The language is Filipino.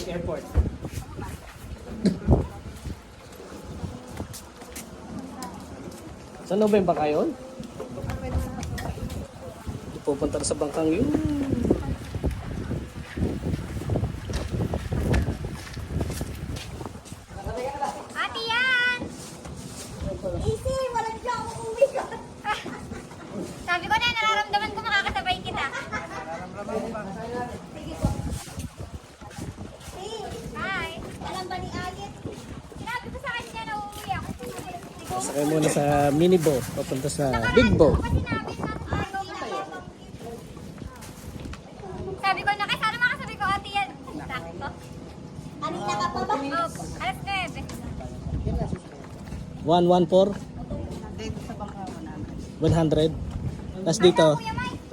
airport. Sa November kayo? Pupunta na sa bangkang yun. Ate yan! Easy! Walang siya ako uwi ko. Sabi ko na, nararamdaman ko makakasabay kita. Sige po. Hi! Alam ba ni Agit? Sinabi ko sa kanya na uuwi ako. Sakay muna sa mini boat. Papunta sa big boat. Sabi ko na, sana makasabi ko ate yan. Sakto. Kanina ka pa ba? Opo. Alas 9. 114. 100. Tapos dito.